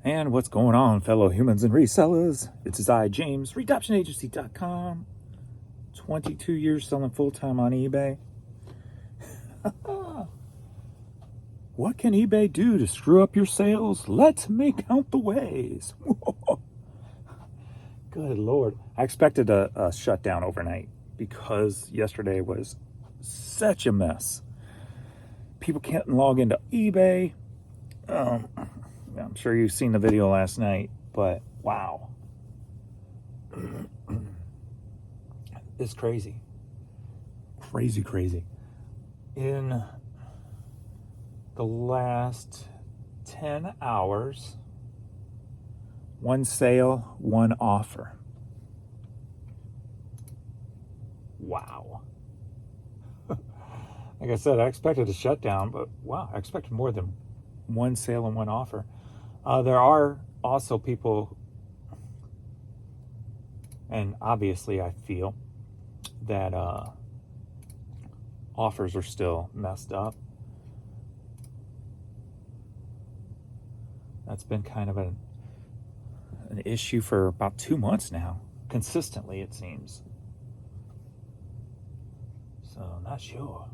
And what's going on, fellow humans and resellers? It's I, James, RedoptionAgency.com. 22 years selling full-time on eBay. What can eBay do to screw up your sales? Let me count the ways. Good Lord. I expected a shutdown overnight because yesterday was such a mess. People can't log into eBay. I'm sure you've seen the video last night, but wow. It's crazy. Crazy. In the last 10 hours, one sale, one offer. Wow. Like I said, I expected a shutdown, but wow, I expected more than one sale and one offer. There are also people, and obviously I feel that offers are still messed up. That's been kind of an issue for about 2 months now, consistently it seems. So not sure.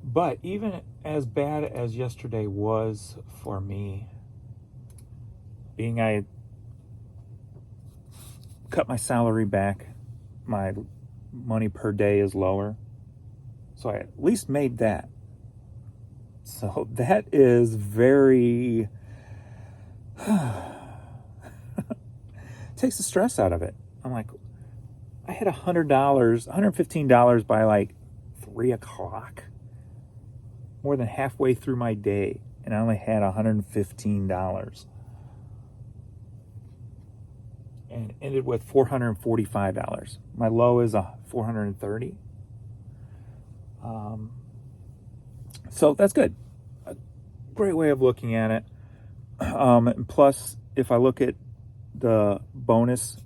But even as bad as yesterday was for me, being I cut my salary back, my money per day is lower, so I at least made that. So that is very takes the stress out of it. I'm like, I had $100, $115 by like 3 o'clock, more than halfway through my day, and I only had $115 and ended with $445. My low is $430. So that's good. A great way of looking at it. And plus, if I look at the bonus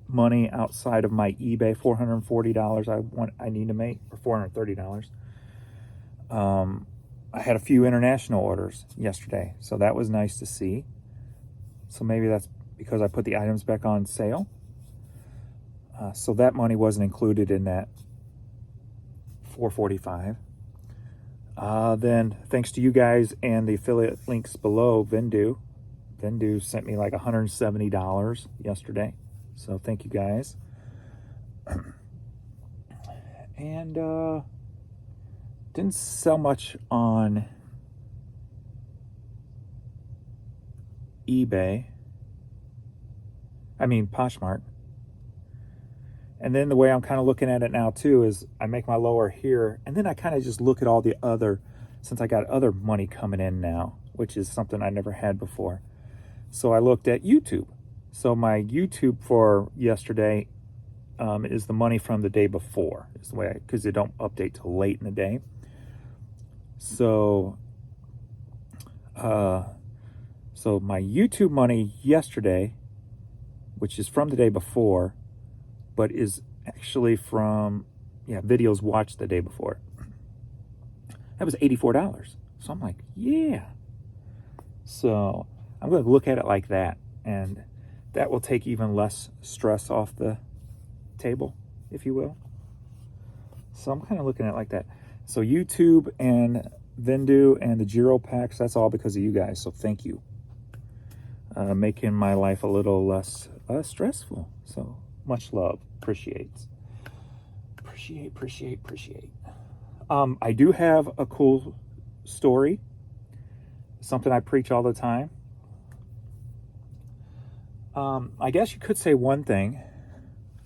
money outside of my eBay, $440 I need to make, or $430. I had a few international orders yesterday, so that was nice to see. So maybe that's because I put the items back on sale. So that money wasn't included in that $445. Then thanks to you guys and the affiliate links below, Vendoo sent me like $170 yesterday. So thank you guys. And didn't sell much on eBay. I mean Poshmark. And then the way I'm kind of looking at it now too is I make my lower here, and then I kind of just look at all the other, since I got other money coming in now, which is something I never had before. So I looked at YouTube. So my YouTube for yesterday is the money from the day before, is the way, because they don't update till late in the day. So so my YouTube money yesterday, which is from the day before, but is actually from, videos watched the day before, that was $84. So I'm like, yeah. So I'm going to look at it like that, and that will take even less stress off the table, if you will. So I'm kind of looking at it like that. So YouTube and Vendoo and the Giro packs, that's all because of you guys. So thank you. Making my life a little less stressful. So much love. Appreciate. I do have a cool story. Something I preach all the time. I guess you could say one thing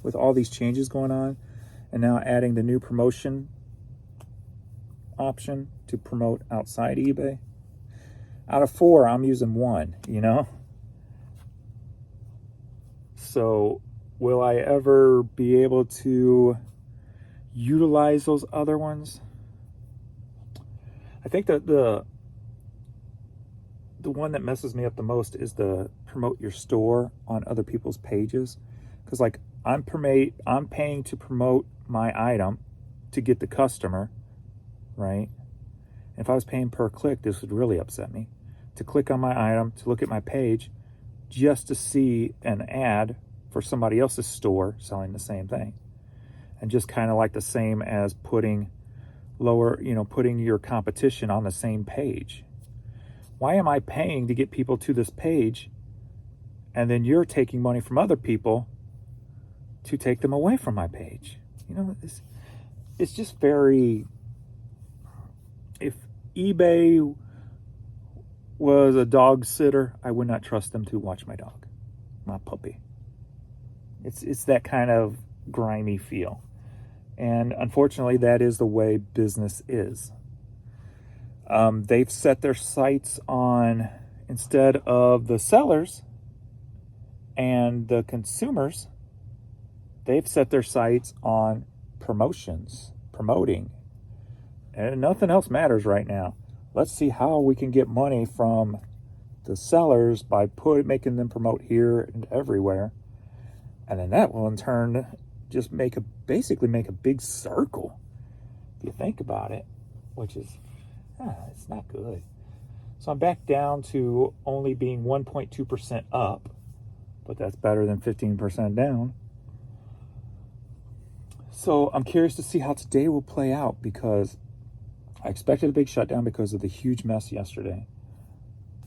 with all these changes going on, and now adding the new promotion option to promote outside eBay. Out of 4, I'm using 1, So will I ever be able to utilize those other ones? I think that the one that messes me up the most is the promote your store on other people's pages, because like I'm paying to promote my item to get the customer, right? And if I was paying per click, this would really upset me. to click on my item, to look at my page, just to see an ad for somebody else's store selling the same thing. And just kind of like the same as putting your competition on the same page. Why am I paying to get people to this page, and then you're taking money from other people to take them away from my page? It's just very... If eBay was a dog sitter, I would not trust them to watch my dog, my puppy. It's that kind of grimy feel. And unfortunately, that is the way business is. They've set their sights on, instead of the sellers and the consumers, they've set their sights on promoting. And nothing else matters right now. Let's see how we can get money from the sellers by making them promote here and everywhere. And then that will in turn just basically make a big circle, if you think about it, which is, it's not good. So I'm back down to only being 1.2% up, but that's better than 15% down. So I'm curious to see how today will play out, because I expected a big shutdown because of the huge mess yesterday.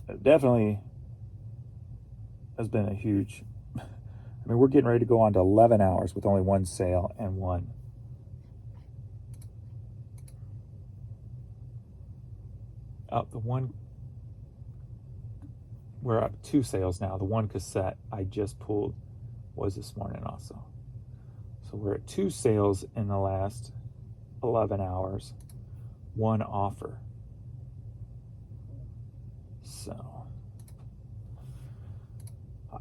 It definitely has been a huge... I mean, we're getting ready to go on to 11 hours with only one sale and one. We're up 2 sales now. The one cassette I just pulled was this morning also. So we're at 2 sales in the last 11 hours, 1 offer. So...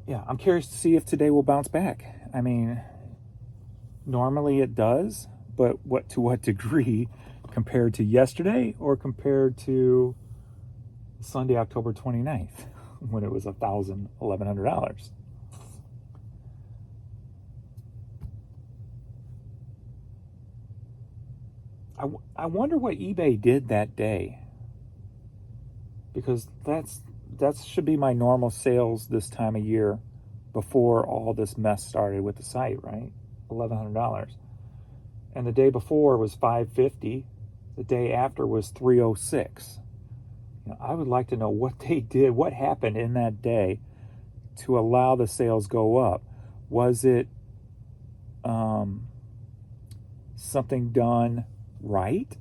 yeah, I'm curious to see if today will bounce back. I mean, normally it does, but to what degree compared to yesterday or compared to Sunday, October 29th, when it was $1,100. I wonder what eBay did that day, because that should be my normal sales this time of year before all this mess started with the site, right? $1,100. And the day before was $550. The day after was $306. I would like to know what they did, what happened in that day to allow the sales go up. Was it something done right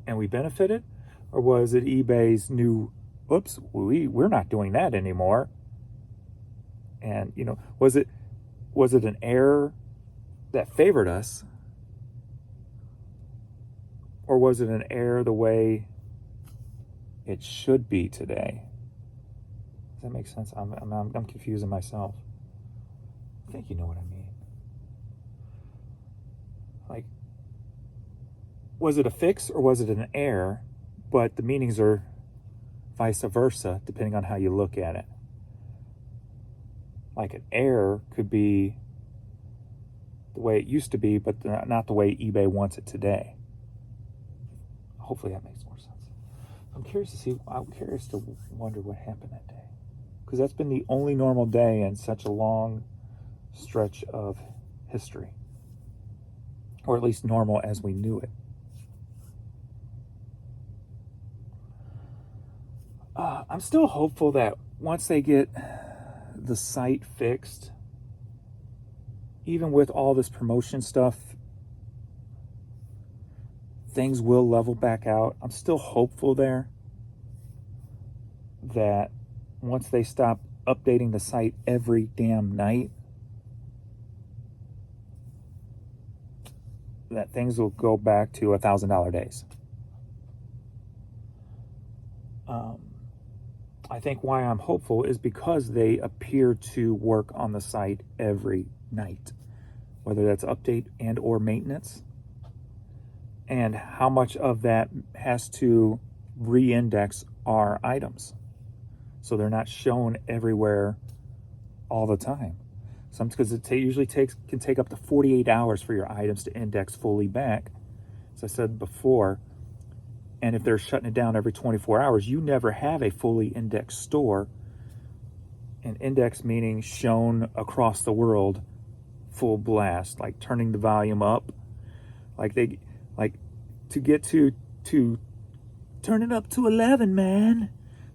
and we benefited? Or was it eBay's new, oops, we're not doing that anymore? And, was it an error that favored us? Or was it an error the way it should be today? Does that make sense? I'm confusing myself. I think you know what I mean. Like, was it a fix or was it an error? But the meanings are vice versa, depending on how you look at it. Like, an error could be the way it used to be, but not the way eBay wants it today. Hopefully that makes more sense. I'm curious to wonder what happened that day, because that's been the only normal day in such a long stretch of history, or at least normal as we knew it. I'm still hopeful that once they get the site fixed, even with all this promotion stuff, things will level back out. I'm still hopeful there that once they stop updating the site every damn night, that things will go back to $1,000 days. I think why I'm hopeful is because they appear to work on the site every night, whether that's update and or maintenance, and how much of that has to re-index our items so they're not shown everywhere all the time. Because it usually can take up to 48 hours for your items to index fully back, as I said before. And if they're shutting it down every 24 hours, you never have a fully indexed store. An index meaning shown across the world, full blast, like turning the volume up, like to get to turn it up to 11, man.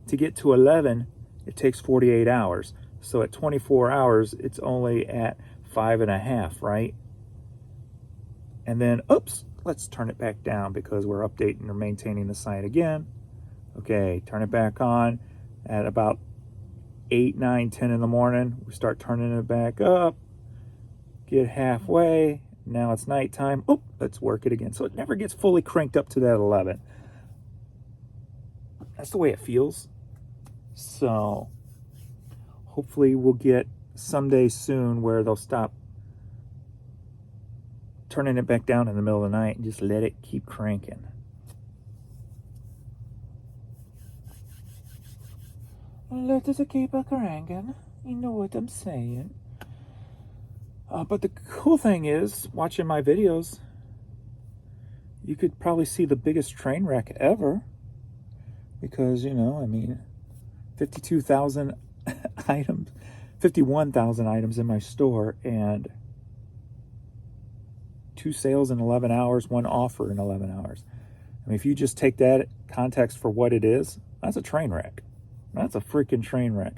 To get to 11, it takes 48 hours. So at 24 hours, it's only at 5.5, right? And then, oops, let's turn it back down because we're updating or maintaining the site again. Okay, turn it back on at about 8, 9, 10 in the morning. We start turning it back up, get halfway. Now it's nighttime. Oh, let's work it again. So it never gets fully cranked up to that 11. That's the way it feels. So hopefully we'll get someday soon where they'll stop turning it back down in the middle of the night and just let it keep cranking. Let it keep a cranking. You know what I'm saying. But the cool thing is, watching my videos, you could probably see the biggest train wreck ever. Because, you know, I mean, 52,000 items, 51,000 items in my store, and 2 sales in 11 hours, 1 offer in 11 hours. I mean, if you just take that context for what it is, that's a train wreck. That's a freaking train wreck.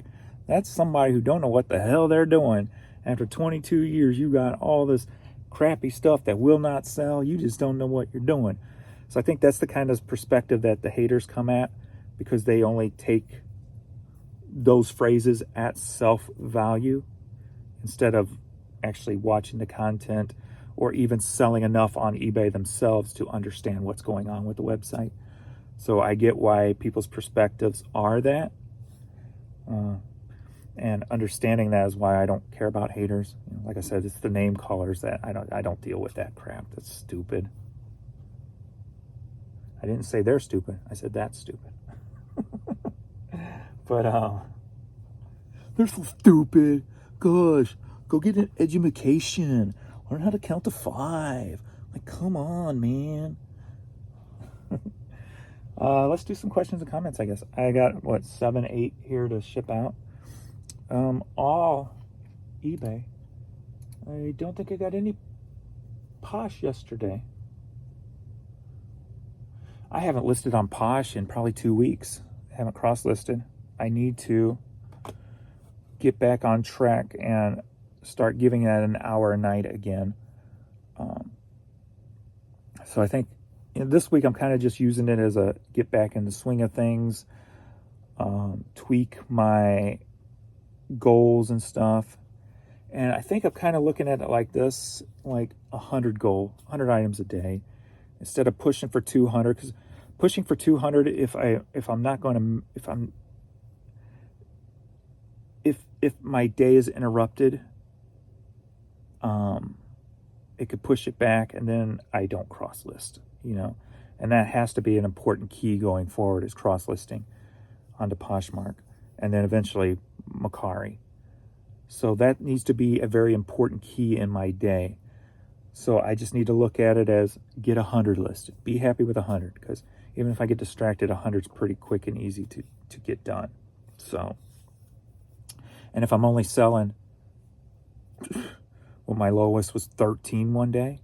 That's somebody who don't know what the hell they're doing. After 22 years, you got all this crappy stuff that will not sell. You just don't know what you're doing. So I think that's the kind of perspective that the haters come at, because they only take those phrases at self-value instead of actually watching the content or even selling enough on eBay themselves to understand what's going on with the website. So I get why people's perspectives are that. And understanding that is why I don't care about haters. You know, like I said, it's the name callers that I don't deal with that crap. That's stupid. I didn't say they're stupid. I said that's stupid. But they're so stupid. Gosh, go get an education. Learn how to count to 5. Like, come on, man. Let's do some questions and comments, I guess. I got, 7, 8 here to ship out. All eBay. I don't think I got any Posh yesterday. I haven't listed on Posh in probably 2 weeks. I haven't cross-listed. I need to get back on track and start giving that an hour a night again. So I think this week I'm kind of just using it as a get back in the swing of things, tweak my goals and stuff. And I think I'm kind of looking at it like this, like 100 items a day, instead of pushing for 200. Because pushing for 200, if my day is interrupted, it could push it back, and then I don't cross list, you know. And that has to be an important key going forward, is cross listing onto Poshmark, and then eventually Mercari. So that needs to be a very important key in my day. So I just need to look at it as get 100 listed. Be happy with 100, because even if I get distracted, 100 is pretty quick and easy to get done. So, and if I'm only selling, well, my lowest was 13 one day,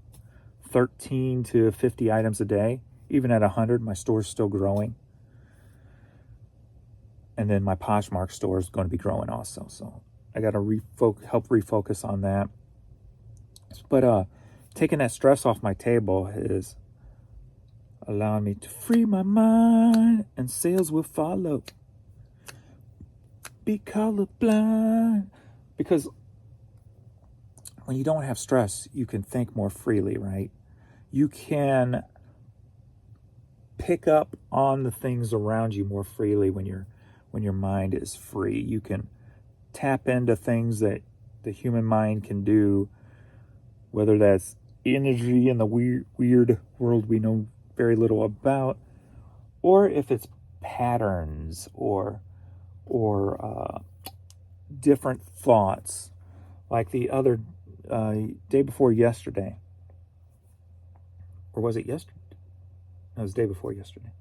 13 to 50 items a day. Even at 100, my store's still growing. And then my Poshmark store is going to be growing also. So I got to help refocus on that. But taking that stress off my table is allowing me to free my mind, and sales will follow. Be colorblind. Because when you don't have stress, you can think more freely, right? You can pick up on the things around you more freely when your mind is free. You can tap into things that the human mind can do, whether that's energy in the weird world we know very little about, or if it's patterns or different thoughts. Like the other day before yesterday, or was it yesterday? No, it was the day before yesterday.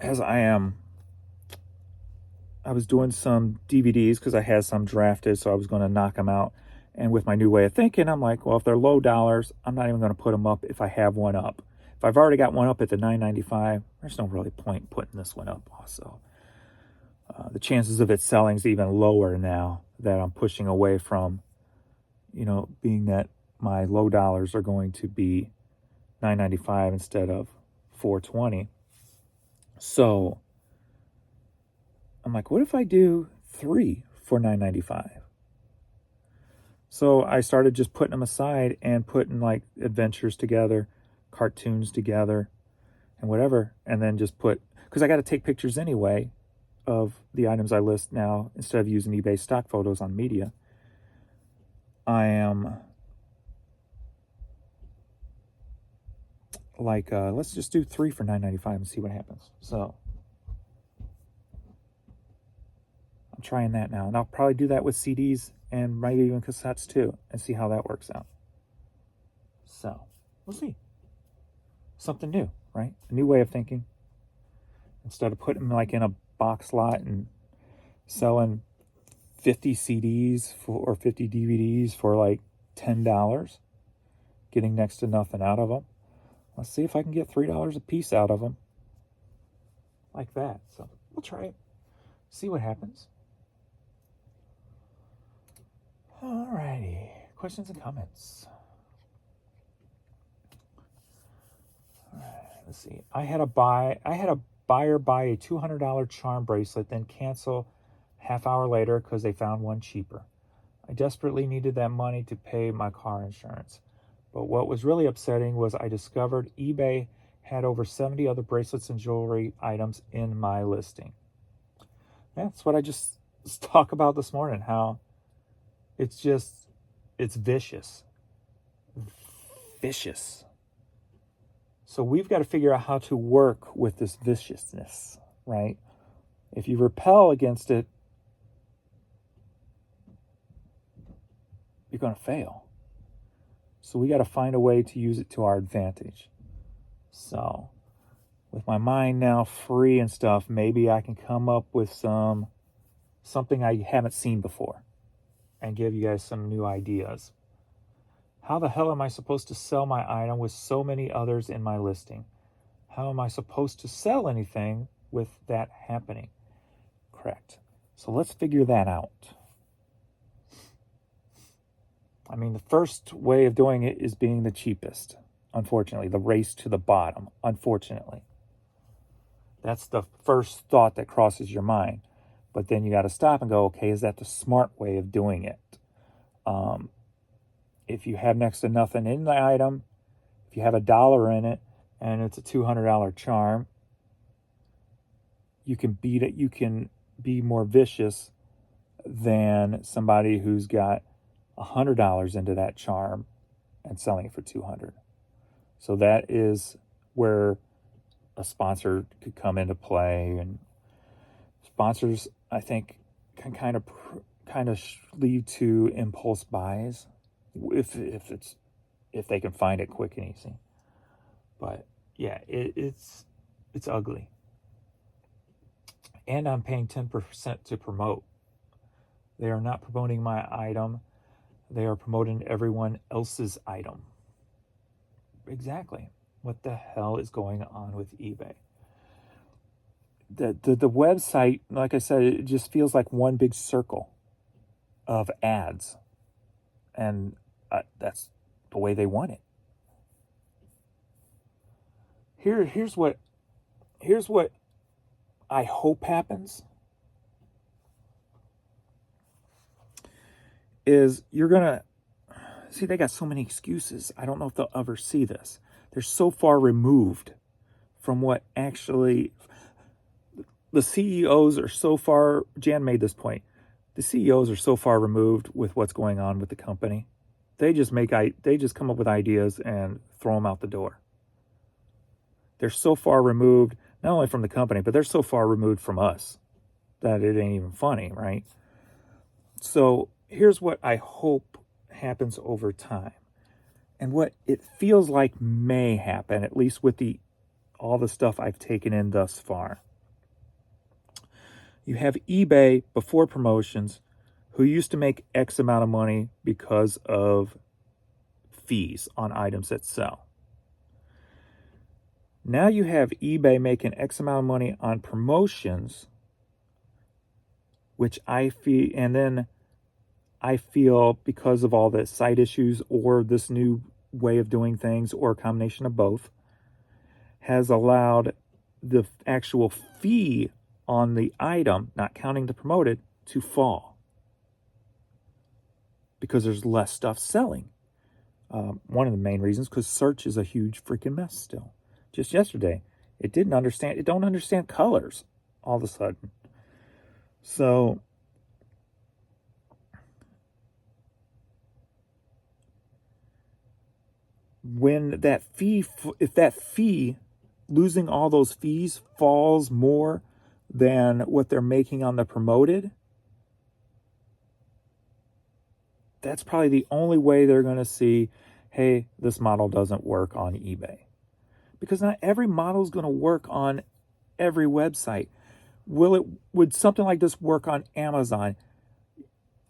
as I was doing some DVDs because I had some drafted, so I was going to knock them out. And with my new way of thinking, I'm like, well, if they're low dollars, I'm not even going to put them up if I have one up. If I've already got one up at the $9.95, there's no really point putting this one up also. The chances of it selling is even lower now that I'm pushing away from, being that my low dollars are going to be $9.95 instead of $4.20. So I'm like, what if I do 3 for $9.95? So I started just putting them aside and putting like adventures together, cartoons together, and whatever, and then just because I got to take pictures anyway of the items I list now instead of using eBay stock photos on media. I am like, let's just do 3 for $9.95 and see what happens. So I'm trying that now, and I'll probably do that with CDs and maybe even cassettes too, and see how that works out. So we'll see. Something new, right? A new way of thinking. Instead of putting them like in a box lot and selling 50 CDs or 50 DVDs for like $10, getting next to nothing out of them. Let's see if I can get $3 a piece out of them. Like that. So we'll try it. See what happens. Alrighty. Questions and comments. Alright, let's see. I had a buyer buy a $200 charm bracelet, then cancel half hour later because they found one cheaper. I desperately needed that money to pay my car insurance. But what was really upsetting was I discovered eBay had over 70 other bracelets and jewelry items in my listing. That's what I just talked about this morning, how it's vicious. Vicious. So we've got to figure out how to work with this viciousness, right? If you repel against it, you're going to fail. So we got to find a way to use it to our advantage. So with my mind now free and stuff, maybe I can come up with something I haven't seen before and give you guys some new ideas. How the hell am I supposed to sell my item with so many others in my listing? How am I supposed to sell anything with that happening? Correct. So let's figure that out. I mean, the first way of doing it is being the cheapest, unfortunately. The race to the bottom, unfortunately. That's the first thought that crosses your mind. But then you got to stop and go, okay, is that the smart way of doing it? If you have next to nothing in the item, if you have $1 in it, and it's a $200 charm, you can beat it. You can be more vicious than somebody who's got $100 into that charm and selling it for $200. So that is where a sponsor could come into play, and sponsors, I think, can kind of lead to impulse buys if they can find it quick and easy. But yeah, it's ugly. And I'm paying 10% to promote. They are not promoting my item. They are promoting everyone else's item. Exactly. What the hell is going on with eBay? The website, like I said, it just feels like one big circle of ads. And that's the way they want it. Here's what I hope happens. Is you're going to see, they got so many excuses. I don't know if they'll ever see this. They're so far removed from what actually, the CEOs are so far, Jan made this point, the CEOs are so far removed with what's going on with the company. They just come up with ideas and throw them out the door. They're so far removed, not only from the company, but they're so far removed from us that it ain't even funny, right? So here's what I hope happens over time, and what it feels like may happen, at least with all the stuff I've taken in thus far. You have eBay before promotions, who used to make X amount of money because of fees on items that sell. Now you have eBay making X amount of money on promotions, which I feel, and then I feel because of all the site issues or this new way of doing things or a combination of both, has allowed the actual fee on the item, not counting the promoted, to fall because there's less stuff selling. One of the main reasons, because search is a huge freaking mess still. Just yesterday, it don't understand colors all of a sudden. So when that fee, if that fee, losing all those fees falls more than what they're making on the promoted, that's probably the only way they're going to see, hey, this model doesn't work on eBay. Because not every model is going to work on every website. Would something like this work on Amazon?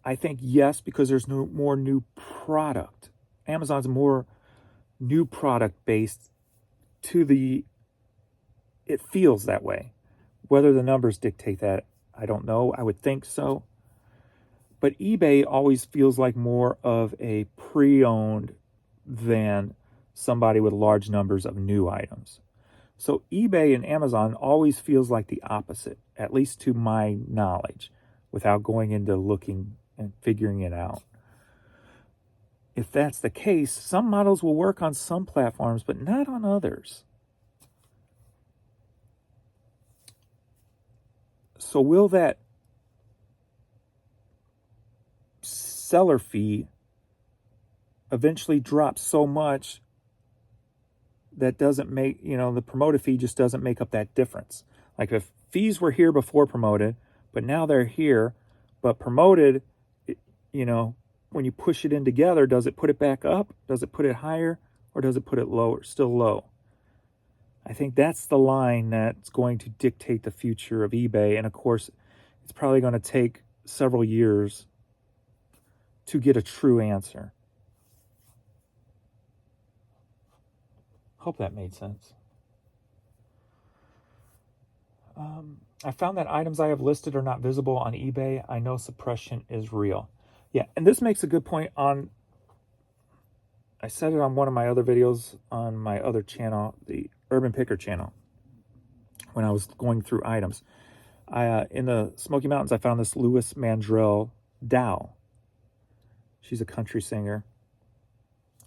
I think yes, because there's more new product. Amazon's more new product based it feels that way. Whether the numbers dictate that, I don't know. I would think so. But eBay always feels like more of a pre-owned than somebody with large numbers of new items. So eBay and Amazon always feels like the opposite, at least to my knowledge, without going into looking and figuring it out. If that's the case, some models will work on some platforms, but not on others. So will that seller fee eventually drop so much that doesn't make, the promoted fee just doesn't make up that difference? Like if fees were here before promoted, but now they're here, but promoted, when you push it in together, does it put it back up? Does it put it higher? Or does it put it lower, still low? I think that's the line that's going to dictate the future of eBay. And of course, it's probably going to take several years to get a true answer. Hope that made sense. I found that items I have listed are not visible on eBay. I know suppression is real. Yeah, and this makes a good point I said it on one of my other videos on my other channel, the Urban Picker channel, when I was going through items. In the Smoky Mountains, I found this Louis Mandrell Dow. She's a country singer.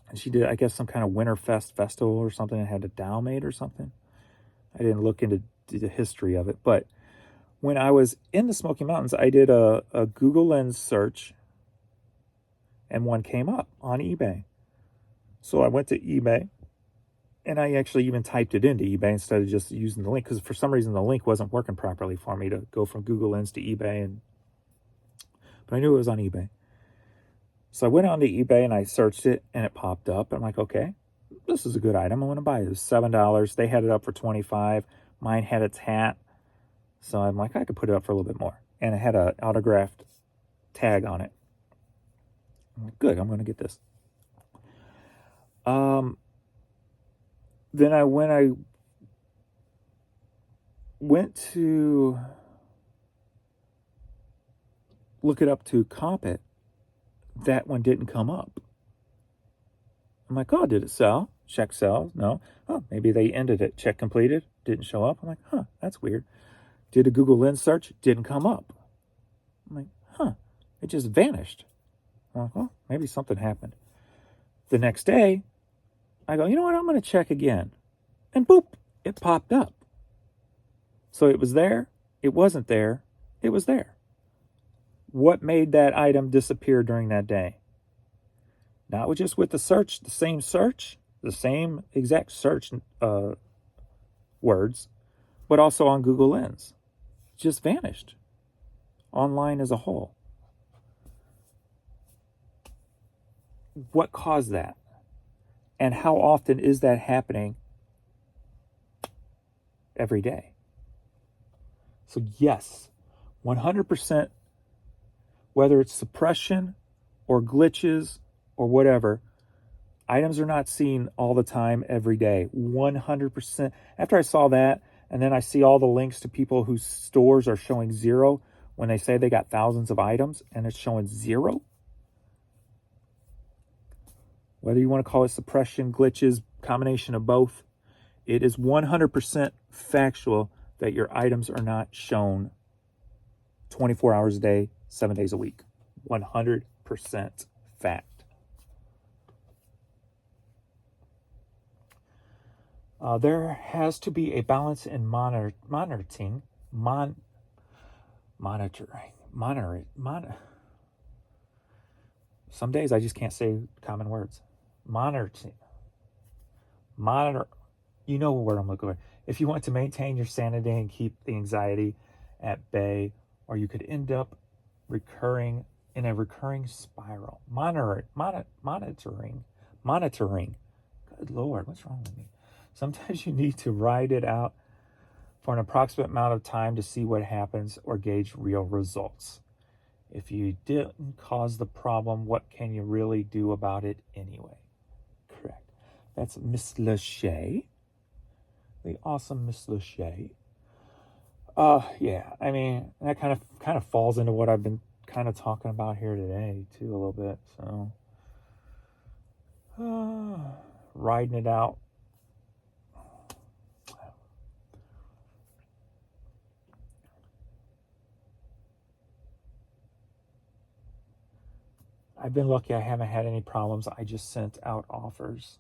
And she did, I guess, some kind of Winterfest festival or something and had a Dow made or something. I didn't look into the history of it. But when I was in the Smoky Mountains, I did a Google Lens search and one came up on eBay. So I went to eBay and I actually even typed it into eBay instead of just using the link, because for some reason the link wasn't working properly for me to go from Google Lens to eBay. But I knew it was on eBay. So I went on to eBay and I searched it and it popped up. I'm like, okay, this is a good item. I want to buy it. It was $7. They had it up for $25. Mine had its hat. So I'm like, I could put it up for a little bit more. And it had an autographed tag on it. I'm like, good, I'm going to get this. Then when I went to look it up to comp it, that one didn't come up. I'm like, oh, did it sell? Check sell? No. Oh, maybe they ended it. Check completed. Didn't show up. I'm like, huh, that's weird. Did a Google Lens search. Didn't come up. I'm like, huh, it just vanished. I'm like, well, maybe something happened. The next day, I go, you know what? I'm going to check again. And boop, it popped up. So it was there. It wasn't there. It was there. What made that item disappear during that day? Not just with the search, the same exact search words, but also on Google Lens. It just vanished. Online as a whole. What caused that? And how often is that happening every day? So yes, 100%, whether it's suppression or glitches or whatever, items are not seen all the time every day. 100%. After I saw that, and then I see all the links to people whose stores are showing zero when they say they got thousands of items and it's showing zero. Whether you want to call it suppression, glitches, combination of both, it is 100% factual that your items are not shown 24 hours a day, 7 days a week. 100% fact. There has to be a balance in monitoring. Some days I just can't say common words. Monitor. You know where I'm looking for. If you want to maintain your sanity and keep the anxiety at bay, or you could end up recurring in a recurring spiral. Monitoring. Good Lord, what's wrong with me? Sometimes you need to ride it out for an approximate amount of time to see what happens or gauge real results. If you didn't cause the problem, what can you really do about it anyway? Correct. That's Miss Lachey. The awesome Miss Lachey. Yeah, I mean, that kind of falls into what I've been kind of talking about here today too, a little bit. So riding it out. I've been lucky. I haven't had any problems. I just sent out offers.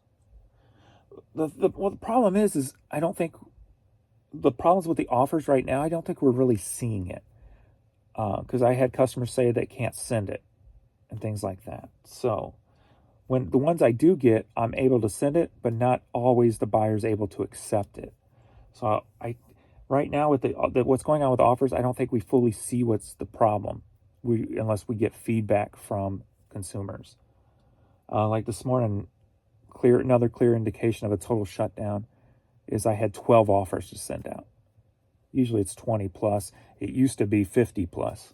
The problem is I don't think the problems with the offers right now, I don't think we're really seeing it. Because I had customers say they can't send it and things like that. So when the ones I do get, I'm able to send it, but not always the buyer's able to accept it. So right now with what's going on with offers, I don't think we fully see what's the problem. Unless we get feedback from consumers. Like this morning, another clear indication of a total shutdown is I had 12 offers to send out. Usually it's 20 plus. It used to be 50 plus.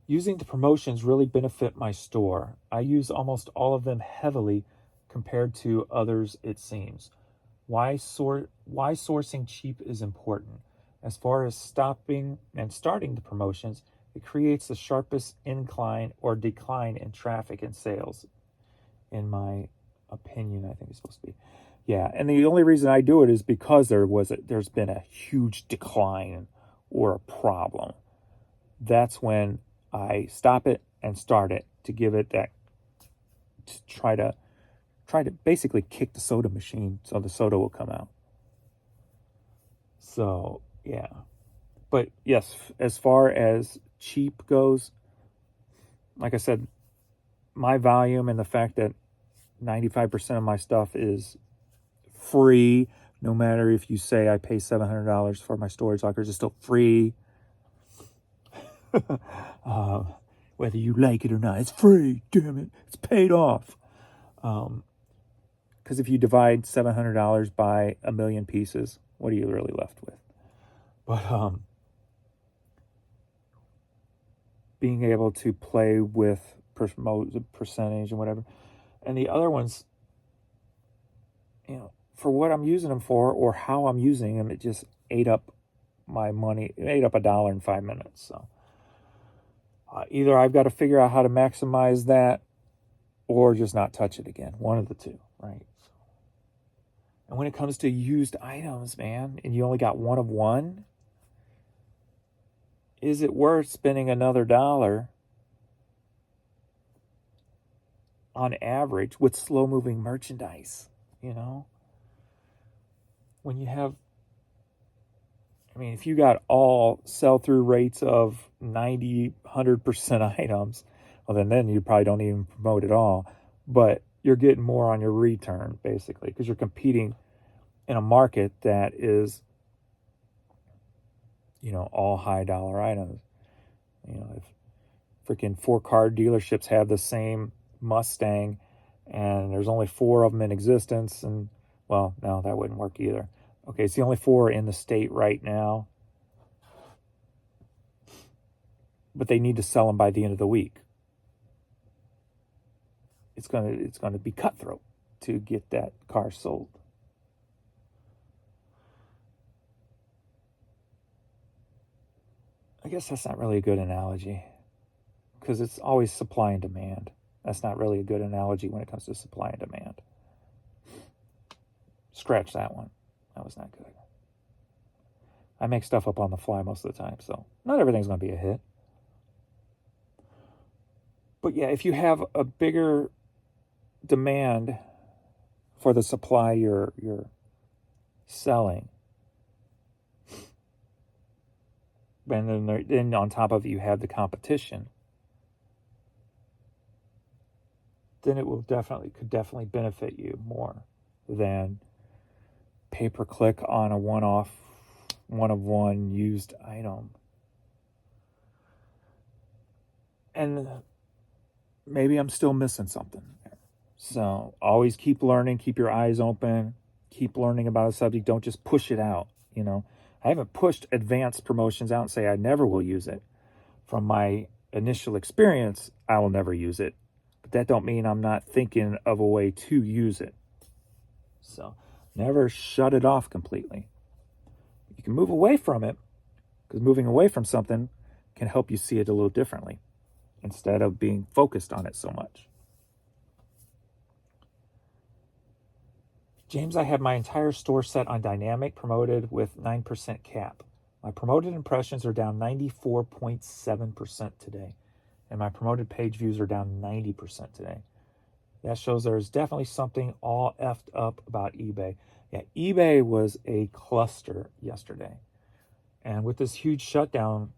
Using the promotions really benefit my store. I use almost all of them heavily compared to others, it seems. Why sourcing cheap is important. As far as stopping and starting the promotions, it creates the sharpest incline or decline in traffic and sales, in my opinion, I think it's supposed to be. Yeah, and the only reason I do it is because there's been a huge decline or a problem. That's when I stop it and start it to give it that, to try to basically kick the soda machine so the soda will come out. So, yeah. But yes, as far as cheap goes, like I said, my volume and the fact that 95% of my stuff is free, no matter if you say I pay $700 for my storage lockers, it's still free. Whether you like it or not, it's free, damn it, it's paid off. Because if you divide $700 by a million pieces, what are you really left with? But being able to play with percentage and whatever, and the other ones, for what I'm using them for or how I'm using them, it just ate up my money. It ate up $1 in 5 minutes. So either I've got to figure out how to maximize that or just not touch it again. One of the two, right? And when it comes to used items, man, and you only got one of one, is it worth spending another $1 on average with slow-moving merchandise, When you have, if you got all sell-through rates of 90, 100% items, well, then you probably don't even promote at all. But you're getting more on your return, basically, because you're competing in a market that is, all high-dollar items. If freaking 4 car dealerships have the same Mustang and there's only 4 of them in existence, and, well, no, that wouldn't work either. Okay, it's the only 4 in the state right now. But they need to sell them by the end of the week. It's gonna be cutthroat to get that car sold. I guess that's not really a good analogy, because it's always supply and demand. That's not really a good analogy when it comes to supply and demand. Scratch that one. That was not good. I make stuff up on the fly most of the time, so not everything's going to be a hit. But yeah, if you have a bigger demand for the supply you're selling, and then on top of it you have the competition, then it could definitely benefit you more than pay-per-click on a one-off, one-of-one used item. And maybe I'm still missing something there. So always keep learning, keep your eyes open, keep learning about a subject. Don't just push it out. I haven't pushed advanced promotions out and say I never will use it. From my initial experience, I will never use it. But that don't mean I'm not thinking of a way to use it. So never shut it off completely. You can move away from it, because moving away from something can help you see it a little differently instead of being focused on it so much. James, I have my entire store set on dynamic promoted with 9% cap. My promoted impressions are down 94.7% today, and my promoted page views are down 90% today. That shows there's definitely something all effed up about eBay. Yeah, eBay was a cluster yesterday. And with this huge shutdown,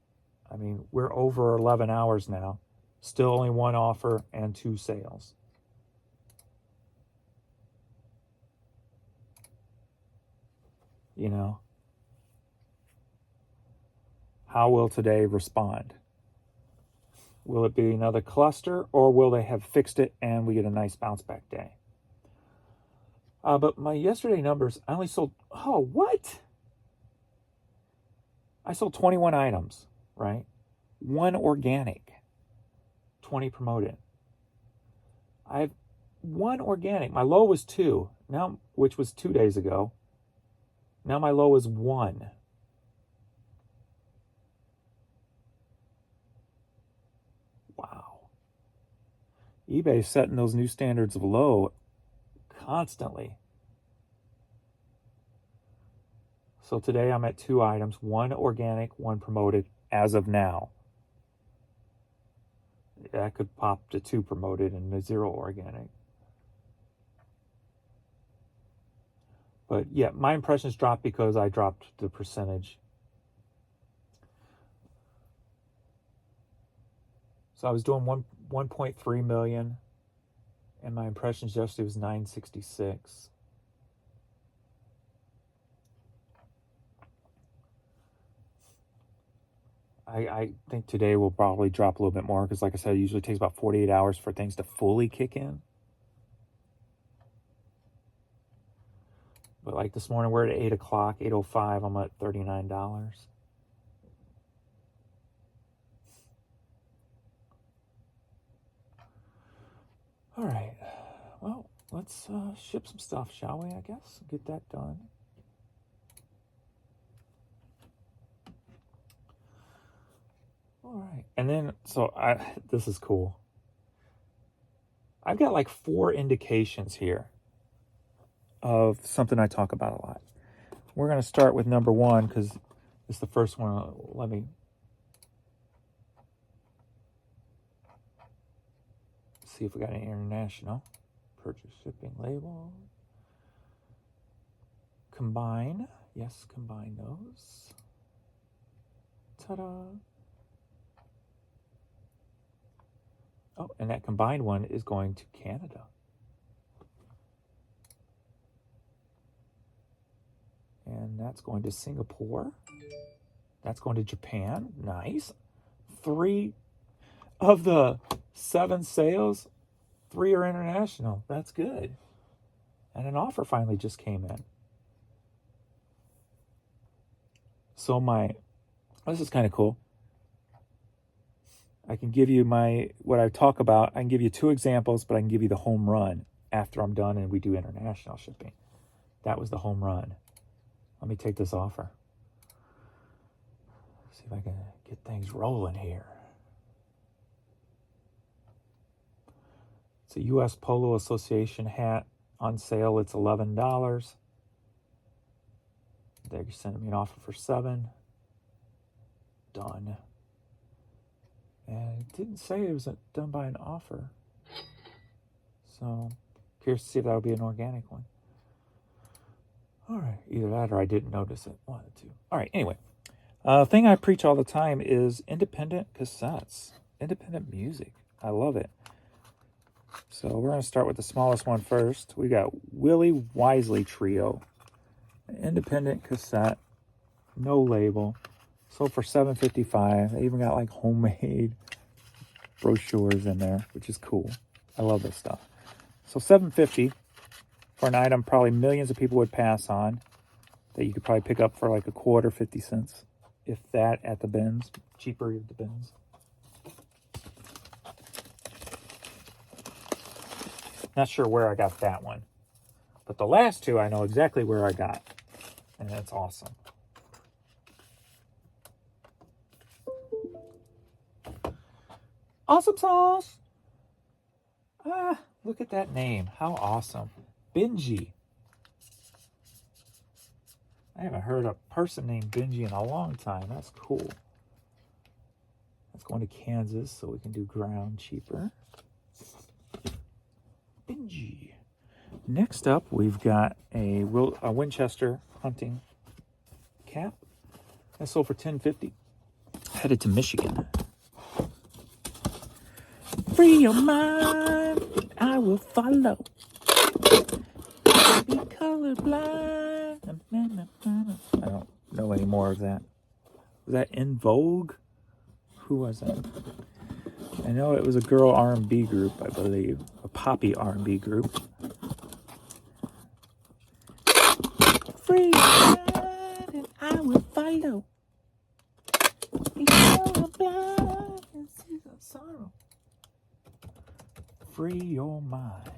I mean, we're over 11 hours now. Still only 1 offer and 2 sales. How will today respond? Will it be another cluster, or will they have fixed it and we get a nice bounce back day? But my yesterday numbers, I only sold, what? I sold 21 items, right? 1 organic, 20 promoted. I have 1 organic. My low was 2, now, which was 2 days ago. Now my low is 1. Wow. eBay is setting those new standards of low constantly. So today I'm at 2 items, 1 organic, 1 promoted as of now. That could pop to 2 promoted and 0 organic. But yeah, my impressions dropped because I dropped the percentage. So I was doing 1.3 million, and my impressions yesterday was 966. I think today will probably drop a little bit more because, like I said, it usually takes about 48 hours for things to fully kick in. But like this morning, we're at 8 o'clock, 8:05. I'm at $39. All right. Well, let's ship some stuff, shall we, I guess? Get that done. All right. And then, this is cool. I've got like 4 indications here of something I talk about a lot. We're going to start with number 1 because it's the first one. Let me see if we got any international. Purchase shipping label. Combine. Yes, combine those. Ta-da. Oh, and that combined one is going to Canada. And that's going to Singapore. That's going to Japan. Nice. 3 of the 7 sales, 3 are international. That's good. And an offer finally just came in. So this is kind of cool. I can give you what I talk about. I can give you 2 examples, but I can give you the home run after I'm done and we do international shipping. That was the home run. Let me take this offer. See if I can get things rolling here. It's a U.S. Polo Association hat on sale. It's $11. They're sending me an offer for $7. Done. And it didn't say it was done by an offer. So, curious to see if that would be an organic one. All right, either that or I didn't notice it. One of the two. All right, anyway. Thing I preach all the time is independent cassettes. Independent music. I love it. So we're going to start with the smallest one first. We got Willie Wisely Trio. An independent cassette. No label. Sold for $7.55. They even got like homemade brochures in there, which is cool. I love this stuff. So $7.50 for an item probably millions of people would pass on, that you could probably pick up for like a quarter, 50 cents, if that, at the bins. Cheaper at the bins. Not sure where I got that one, but the last 2 I know exactly where I got, and that's awesome. Awesome sauce. Look at that name. How awesome. Benji. I haven't heard a person named Benji in a long time. That's cool. That's going to Kansas so we can do ground cheaper. Benji. Next up, we've got a Winchester hunting cap. That sold for $10.50. Headed to Michigan. Free your mind, I will follow. Be colorblind. I don't know any more of that. Was that In Vogue? Who was that? I know it was a girl R&B group, I believe. A poppy R&B group. Free your mind and I will follow. Be colorblind and see the sorrow. Free your mind.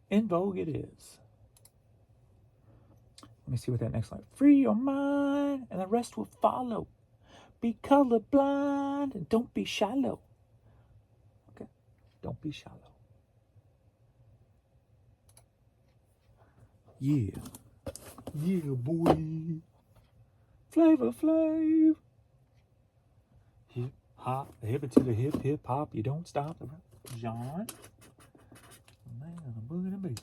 In Vogue it is. Let me see what that next line. Free your mind and the rest will follow. Be colorblind and don't be shallow. Okay? Don't be shallow. Yeah. Yeah, boy. Flavor Flav. Hip hop. Hip it to the hip, hip hop. You don't stop. John. Man, boom,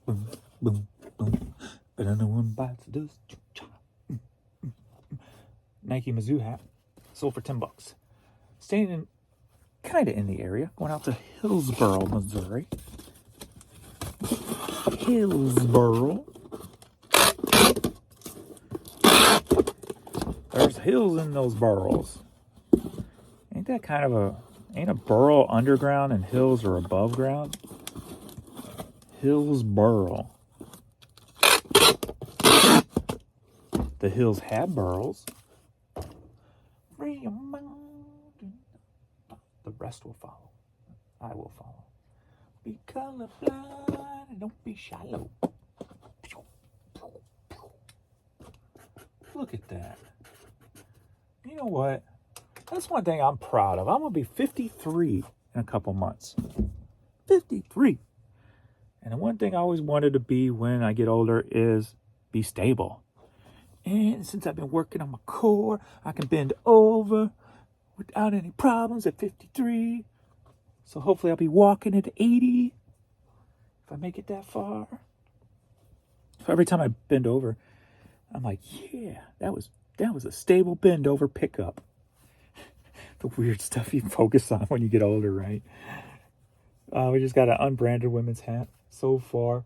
boom, boom, boom. But no one bites the dust. Nike Mizzou hat. Sold for $10. Staying kind of in the area. Going out to Hillsboro, Missouri. Hillsboro. There's hills in those boroughs. Ain't that kind of ain't a borough underground and hills are above ground? Hillsboro. The hills have boroughs. Free your mind. The rest will follow. I will follow. Be colorblind and don't be shallow. Look at that. You know what? That's one thing I'm proud of. I'm going to be 53 in a couple months. 53. And the one thing I always wanted to be when I get older is be stable. And since I've been working on my core, I can bend over without any problems at 53. So hopefully I'll be walking at 80 if I make it that far. So every time I bend over, I'm like, yeah, that was a stable bend over pickup. The weird stuff you focus on when you get older, right? We just got an unbranded women's hat so far.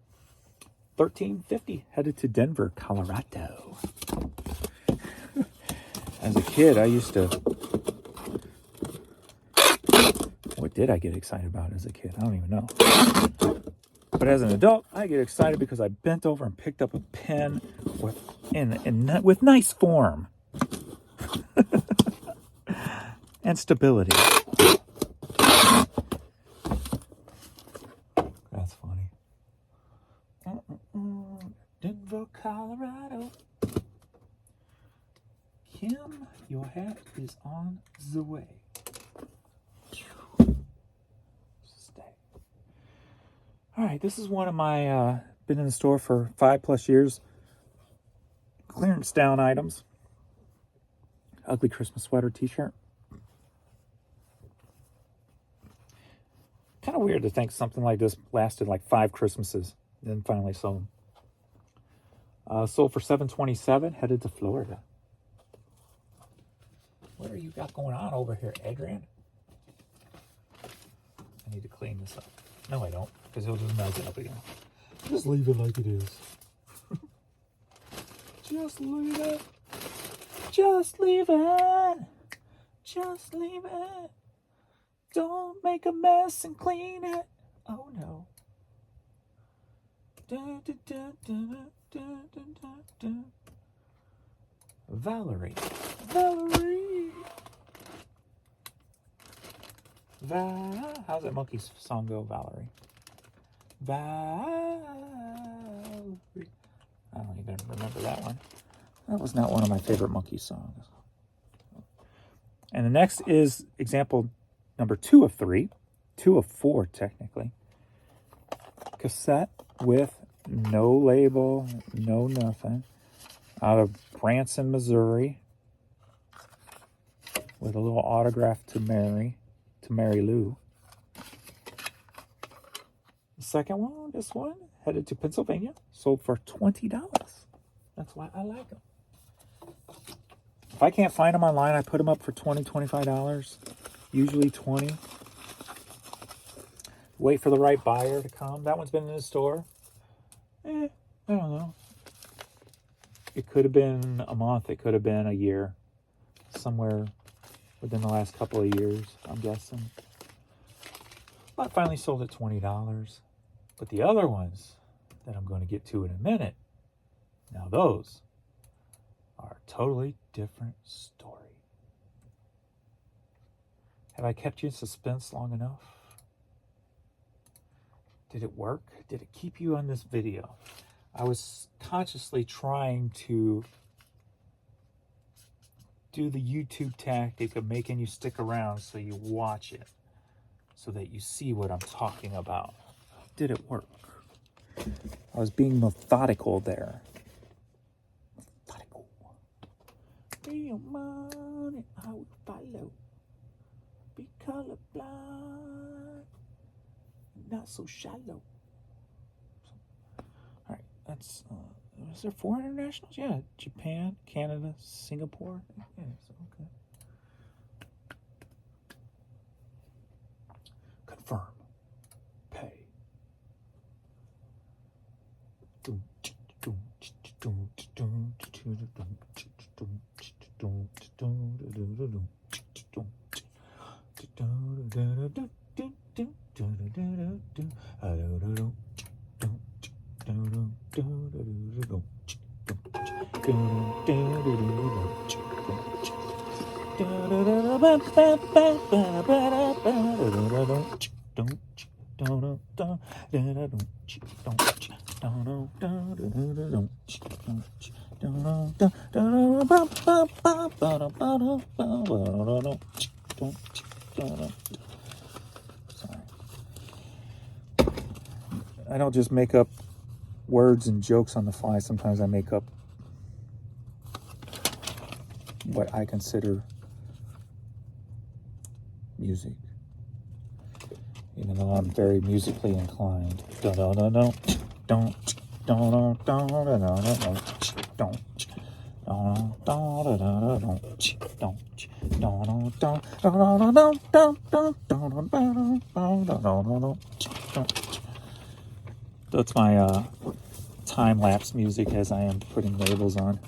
$13.50, headed to Denver, Colorado. As a kid, I used to... What did I get excited about as a kid? I don't even know. But as an adult, I get excited because I bent over and picked up a pen with with nice form and stability. That's funny. Denver, Colorado. Kim, your hat is on the way. Stay. All right, this is one of my, been in the store for 5+ years. Clearance down items. Ugly Christmas sweater t-shirt. Kind of weird to think something like this lasted like 5 Christmases, then finally sold. Sold for $7.27, headed to Florida. What are you got going on over here, Adrian? I need to clean this up. No, I don't, because it'll just melt it up again. Just leave it like it is. Just leave it. Just leave it. Just leave it. Don't make a mess and clean it. Oh no. Valerie. How's that monkey's song go, Valerie? Valerie. I don't even remember that one. That was not one of my favorite monkey songs. And the next is example number 2 of 3. 2 of 4, technically. Cassette with no label, no nothing. Out of Branson, Missouri. With a little autograph to Mary Lou. The second one, this one, headed to Pennsylvania. Sold for $20. That's why I like them. If I can't find them online, I put them up for $20, $25. Usually $20. Wait for the right buyer to come. That one's been in the store. I don't know. It could have been a month. It could have been a year. Somewhere within the last couple of years, I'm guessing. But I finally sold at $20. But the other ones that I'm going to get to in a minute, now those are a totally different story. Have I kept you in suspense long enough? Did it work? Did it keep you on this video? I was consciously trying to do the YouTube tactic of making you stick around so you watch it, so that you see what I'm talking about. Did it work? I was being methodical there. Methodical. Real money, I will follow. Be colorblind, not so shallow. All right, that's. Is there 4 internationals? Yeah, Japan, Canada, Singapore. Yeah, so okay. Confirm. Pay. I don't just make up words and jokes on the fly. Sometimes I make up what I consider music, even though I'm very musically inclined. That's my time-lapse music as I am putting labels on.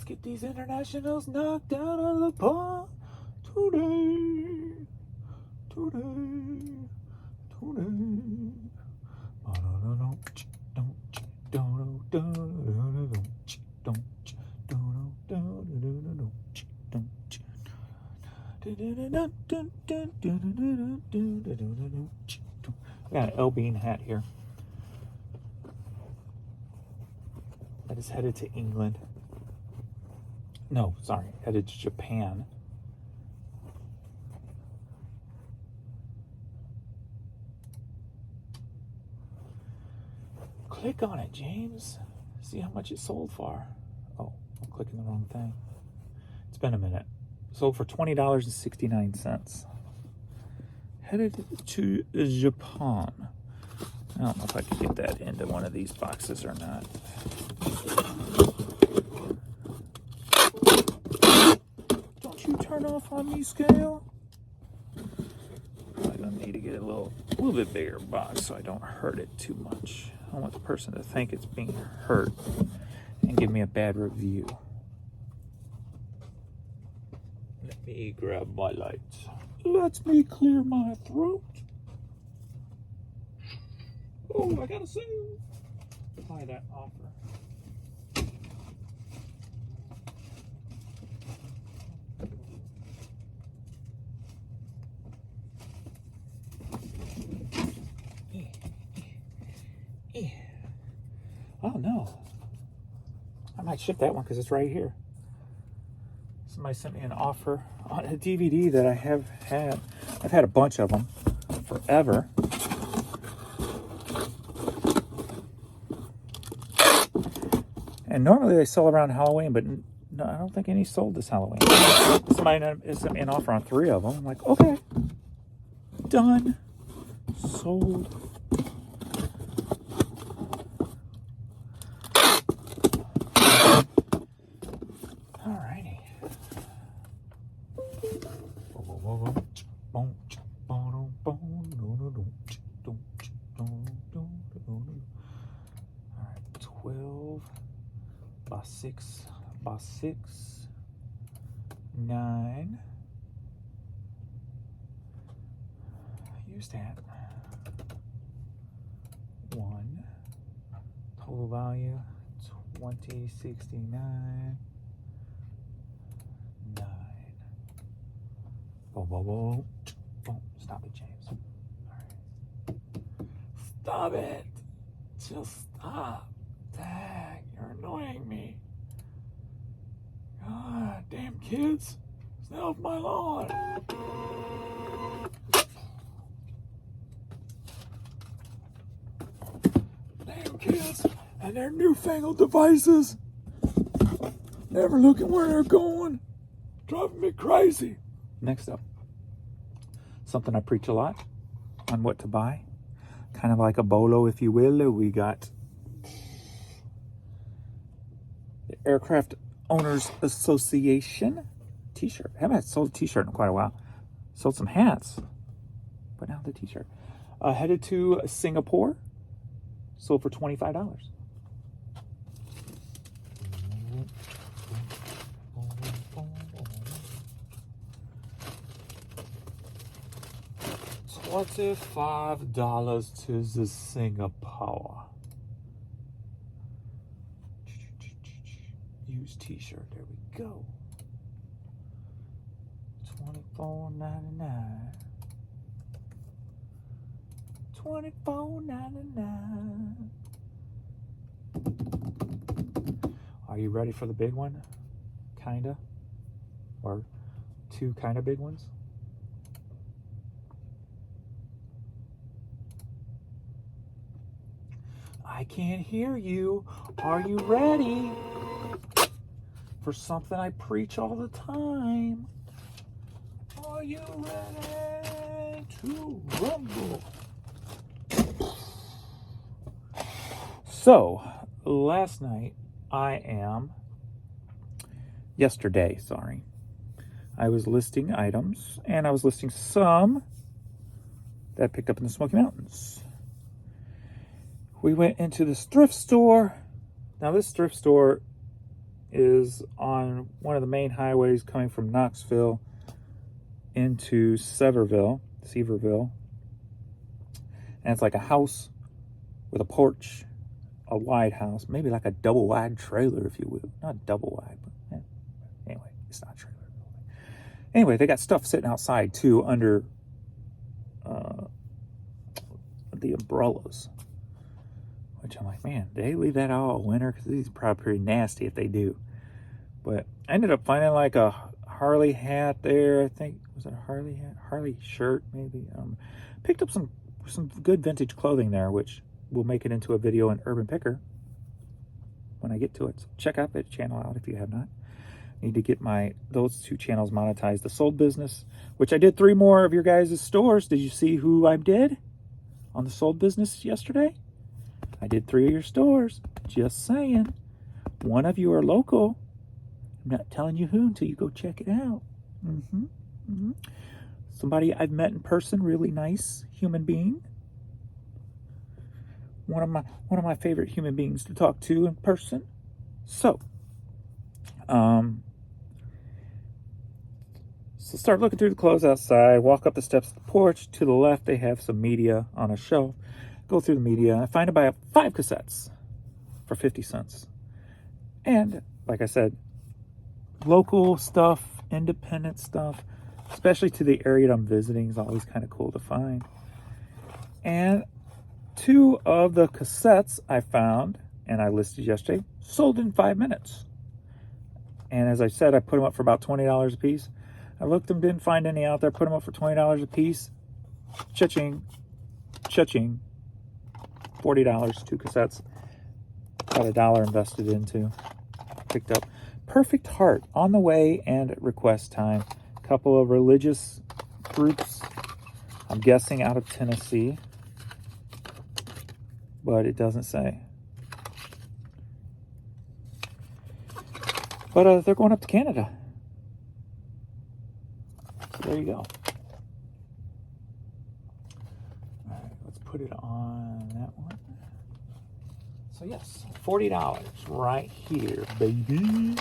get these internationals knocked out of the park today. I got an L Bean hat here. I just headed to England. No, sorry, headed to Japan. Click on it, James. See how much it sold for. Oh, I'm clicking the wrong thing. It's been a minute. Sold for $20.69. Headed to Japan. I don't know if I can get that into one of these boxes or not. Don't you turn off on me, scale? I'm gonna need to get a little bit bigger box so I don't hurt it too much. I don't want the person to think it's being hurt and give me a bad review. Let me grab my lights. Let me clear my throat. Oh, I gotta sing. Apply that offer. Oh no. I might ship that one because it's right here. Somebody sent me an offer on a DVD that I have had. I've had a bunch of them forever. And normally they sell around Halloween, but no, I don't think any sold this Halloween. Somebody sent me an offer on 3 of them. I'm like, okay, done, sold. Alrighty. Alright, 12 by 6 by 6, 9. Use that. 1. Total value 2069. 9. Whoa, whoa, whoa. Oh, stop it, James. All right. Stop it. Just stop. Dang, you're annoying me. God, damn kids. Stay off my lawn. Damn kids and their newfangled devices. Never looking where they're going. Driving me crazy. Next up, something I preach a lot on what to buy. Kind of like a bolo, if you will. We got the Aircraft Owners Association t-shirt. I haven't sold a t-shirt in quite a while. Sold some hats, but now the t-shirt. Headed to Singapore. Sold for $25. $25 to the Singapore. Use t-shirt. There we go. $24.99. $24.99. Are you ready for the big one? Kinda. Or 2 kinda big ones? I can't hear you. Are you ready for something I preach all the time? Are you ready to rumble? So, yesterday, I was listing items, and I was listing some that I picked up in the Smoky Mountains. We went into this thrift store. Now, this thrift store is on one of the main highways coming from Knoxville into Sevierville. And it's like a house with a porch, a wide house, maybe like a double wide trailer, if you will. Not double wide, but anyway, it's not a trailer. Anyway, they got stuff sitting outside too under the umbrellas, which I'm like, man, they leave that out all winter? Because these are probably pretty nasty if they do. But I ended up finding like a Harley hat there. I think, was it a Harley hat? Harley shirt, maybe. Picked up some good vintage clothing there, which will make it into a video in Urban Picker when I get to it. So check out that channel out if you have not. Need to get those two channels monetized. The Sold Business, which I did 3 more of your guys' stores. Did you see who I did on the Sold Business yesterday? I did 3 of your stores. Just saying. One of you are local. I'm not telling you who until you go check it out. Somebody I've met in person, really nice human being. One of my favorite human beings to talk to in person. So start looking through the clothes outside, walk up the steps of the porch. To the left, they have some media on a shelf. Go through the media. I find about 5 cassettes for 50 cents. And like I said, local stuff, independent stuff, especially to the area that I'm visiting, is always kind of cool to find. And 2 of the cassettes I found, and I listed yesterday, sold in 5 minutes. And as I said, I put them up for about $20 a piece. I looked them, didn't find any out there, put them up for $20 a piece. Cha-ching, cha-ching. $40, 2 cassettes. Got $1 invested into. Picked up Perfect Heart, On the Way, and Request Time. A couple of religious groups, I'm guessing out of Tennessee, but it doesn't say. But they're going up to Canada. So there you go. All right, let's put it on that one. So yes, $40 right here, baby.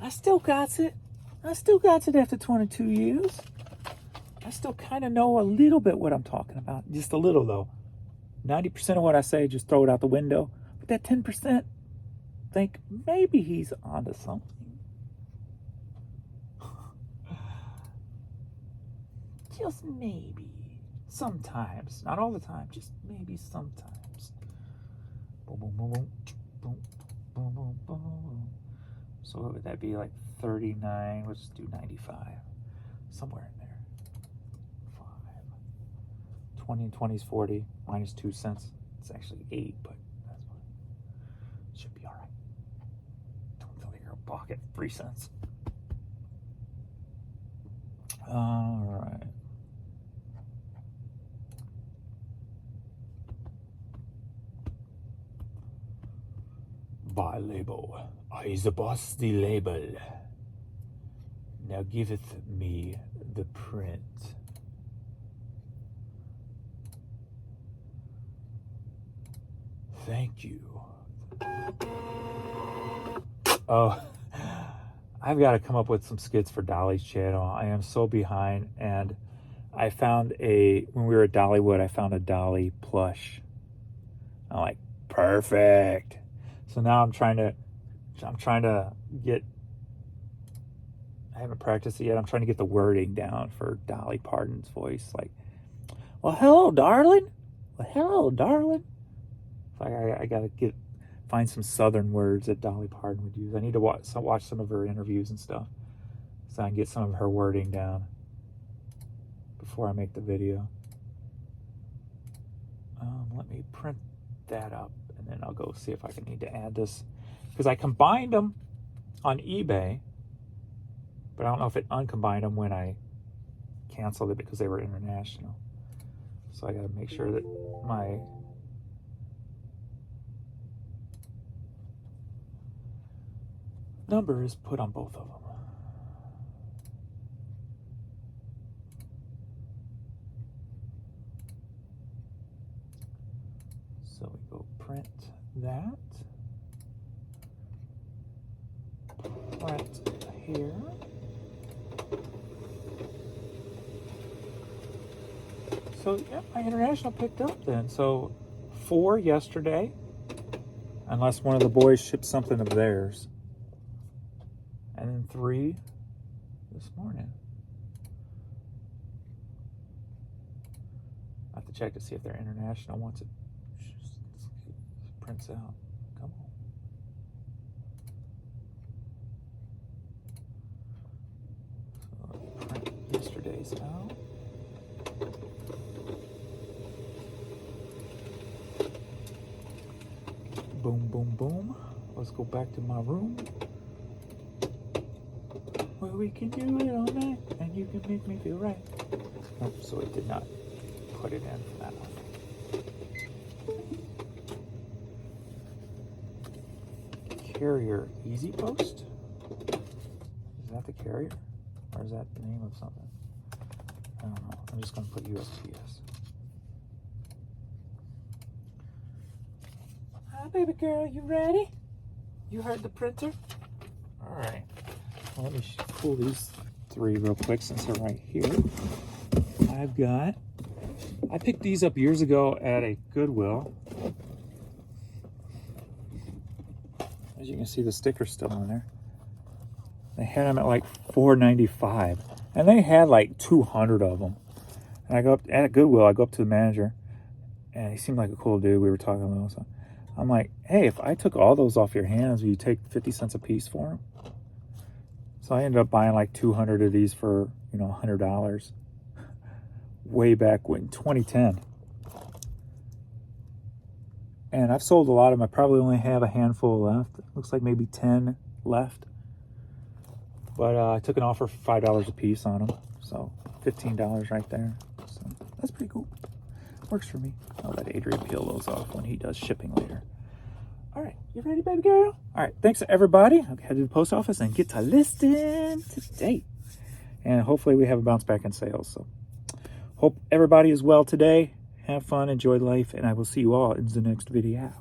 I still got it. After 22 years. I still kind of know a little bit what I'm talking about. Just a little, though. 90% of what I say, just throw it out the window. But that 10%, think maybe he's onto something. Just maybe. Sometimes. Not all the time. Just maybe sometimes. Boom, boom, boom, boom. Boom, boom, boom, boom. So what would that be, like 39? Let's do 95. Somewhere in there. 20 and 20 is 40. Minus 2 cents. It's actually 8, but that's fine. Should be alright. Don't feel like you're a pocket 3 cents. Alright. By label. I the boss the label. Now giveth me the print. Thank you. Oh, I've got to come up with some skits for Dolly's channel. I am so behind, and I found when we were at Dollywood, I found a Dolly plush. I'm like, perfect. So now I'm trying to get, I haven't practiced it yet. I'm trying to get the wording down for Dolly Parton's voice. Like, well, hello, darling. Well, hello, darling. I got to find some Southern words that Dolly Parton would use. I need to watch some of her interviews and stuff so I can get some of her wording down before I make the video. Let me print that up, and then I'll go see if I need to add this, because I combined them on eBay, but I don't know if it uncombined them when I canceled it because they were international. So I got to make sure that my number is put on both of them. So we that. Right here. So yeah, my international picked up then. So 4 yesterday, unless one of the boys shipped something of theirs, and then 3 this morning. I have to check to see if they're international once it prints out. Come on. So print yesterday's out. Boom, boom, boom. Let's go back to my room where we can do it all night and you can make me feel right. Nope, so it did not put it in for that one. Carrier Easy Post? Is that the carrier? Or is that the name of something? I don't know. I'm just going to put USPS. Hi, baby girl. You ready? You heard the printer? All right. Well, let me pull these 3 real quick since they're right here. I picked these up years ago at a Goodwill. As you can see, the sticker's still on there. They had them at like $4.95, and they had like 200 of them. And I go up at Goodwill. I go up to the manager, and he seemed like a cool dude. We were talking a little. So I'm like, "Hey, if I took all those off your hands, will you take 50 cents a piece for them?" So I ended up buying like 200 of these for $100. Way back in 2010. And I've sold a lot of them. I probably only have a handful left. Looks like maybe 10 left. But I took an offer for $5 a piece on them. So $15 right there. So that's pretty cool. Works for me. I'll let Adrian peel those off when he does shipping later. All right, you ready, baby girl? All right, thanks to everybody. I'll head to the post office and get to listing today. And hopefully we have a bounce back in sales. So hope everybody is well today. Have fun, enjoy life, and I will see you all in the next video.